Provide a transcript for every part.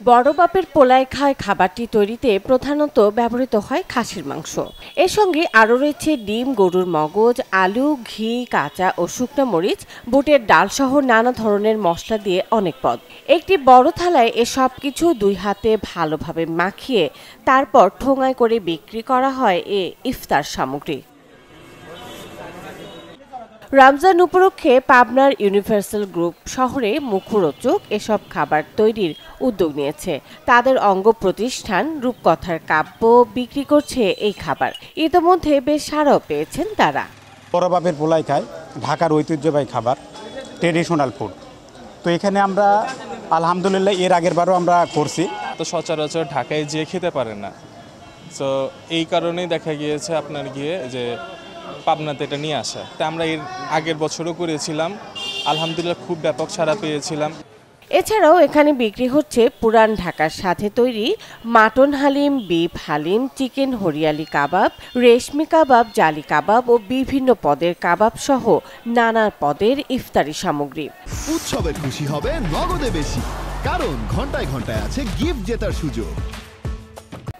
বড় বাপের পোলায় খায় খাবারটি তৈরিতে প্রধানত ব্যবহৃত হয় খাসির মাংস। এর সঙ্গে আরও রয়েছে ডিম, গরুর মগজ, আলু, ঘি, কাঁচা ও শুকনো মরিচ, বুটের ডাল সহ নানা ধরনের মশলা দিয়ে অনেক পদ। একটি বড় থালায় এসব কিছু দুই হাতে ভালোভাবে মাখিয়ে তারপর ঠোঙায় করে বিক্রি করা হয় এ ইফতার সামগ্রী। রমজান উপলক্ষে পাবনার ইউনিভার্সাল গ্রুপ শহরে মুখরোচক এসব খাবার তৈরির উদ্যোগ নিয়েছে। তাদের অঙ্গ প্রতিষ্ঠান রূপকথার কাব্য বিক্রি করছে এই খাবার। ইতোমধ্যে বেশ সাড়াও পেয়েছেন তারা। বড় বাপের পোলাই খায় ঢাকার ঐতিহ্যবাহী খাবার, ট্রেডিশনাল ফুড। তো এখানে আমরা আলহামদুলিল্লাহ এর আগের বারও আমরা করছি। তো সচরাচর ঢাকায় যেয়ে খেতে পারে না, সো এই কারণেই দেখা গিয়েছে আপনার গিয়ে যে পাবনাতে এটা নিয়ে আসা। তা আমরা এর আগের বছরও করেছিলাম, আলহামদুলিল্লাহ খুব ব্যাপক সাড়া পেয়েছিলাম। এছাড়াও এখানে বিক্রি হচ্ছে পুরান ঢাকার সাথে তৈরি mutton haleem, beef haleem, chicken hariyali kebab, reshmi kebab, jali kebab ও বিভিন্ন পদের কাবাব সহ নানা পদের ইফতারি সামগ্রী। উৎসবে খুশি হবে নগদে বেশি, কারণ ঘন্টায় ঘন্টায় আছে গিফট জেতার সুযোগ।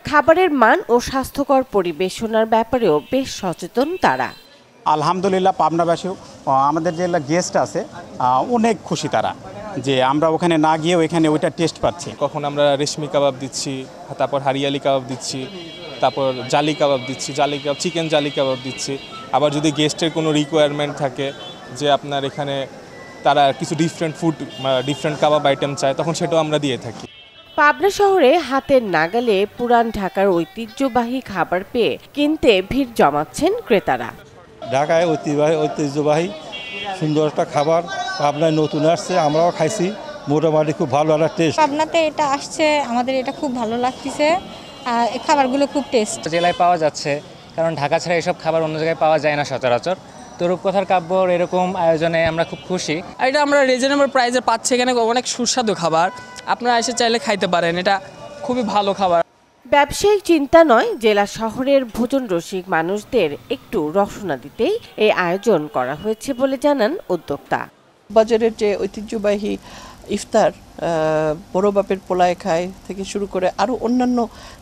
খাবারের মান ও স্বাস্থ্যকর পরিবেশনার ব্যাপারেও বেশ সচেতন তারা। আলহামদুলিল্লাহ পাবনাবাসীও আমাদের যে গেস্ট আছে অনেক খুশি তারা যে আমরা ওখানে না গিয়েও এখানে ওইটা টেস্ট পাচ্ছি। কখন আমরা রেশমি কাবাব দিচ্ছি, তারপর হারিয়ালি কাবাব দিচ্ছি, তারপর জালি কাবাব দিচ্ছি, জালি কাবাব, চিকেন জালি কাবাব দিচ্ছি। আবার যদি গেস্টের কোনো রিকোয়ারমেন্ট থাকে যে আপনার এখানে তারা কিছু ডিফারেন্ট ফুড, ডিফারেন্ট কাবাব আইটেম চায়, তখন সেটাও আমরা দিয়ে থাকি। পাবনা শহরে হাতের নাগালে পুরান ঢাকার ঐতিহ্যবাহী খাবার পেয়ে কিনতে ভিড় জমাচ্ছেন ক্রেতারা। ঢাকায় ঐতিহ্যবাহী সুন্দর একটা খাবার পাবনায় নতুন আসছে, আমরাও খাইছি, মোটামুটি খুব ভালো একটা টেস্ট। পাবনাতে এটা আসছে, আমাদের এটা খুব ভালো লাগতেছে। এই খাবারগুলো খুব টেস্ট। জেলায় পাওয়া যাচ্ছে, কারণ ঢাকা ছাড়া এসব খাবার অন্য জায়গায় পাওয়া যায় না সচরাচর। তো রূপকথার কাব্যর এরকম আয়োজনে আমরা খুব খুশি। এটা আমরা রিজনেবল প্রাইসে পাচ্ছি, এখানে অনেক সুস্বাদু খাবার, আপনারা এসে চাইলে খাইতে পারেন, এটা খুবই ভালো খাবার। ব্যবসায়িক চিন্তা নয়, জেলা শহরের ভোজন রসিক মানুষদের একটু রসনা দিতেই এই আয়োজন করা হয়েছে বলে জানান উদ্যোক্তা। বাজারের যে ঐতিহ্যবাহী ইফতার, বড় বাপের পোলায় খায় থেকে শুরু করে আরও অন্যান্য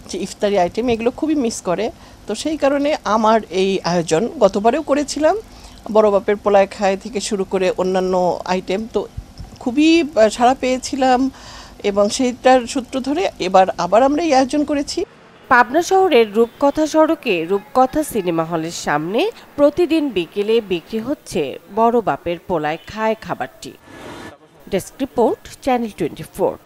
যে ইফতারি আইটেম, এগুলো খুবই মিস করে। তো সেই কারণে আমার এই আয়োজন, গতবারেও করেছিলাম বড় বাপের পোলায় খায় থেকে শুরু করে অন্যান্য আইটেম, তো খুবই সাড়া পেয়েছিলাম এবং সেইটার সূত্র ধরে এবার আবার আমরা এই আয়োজন করেছি। পাবনা শহরের রূপকথা সড়কে রূপকথা সিনেমা হলের সামনে প্রতিদিন বিকেলে বিক্রি হচ্ছে বড় বাপের পোলায় খায় খাবারটি। Desk report, channel 24।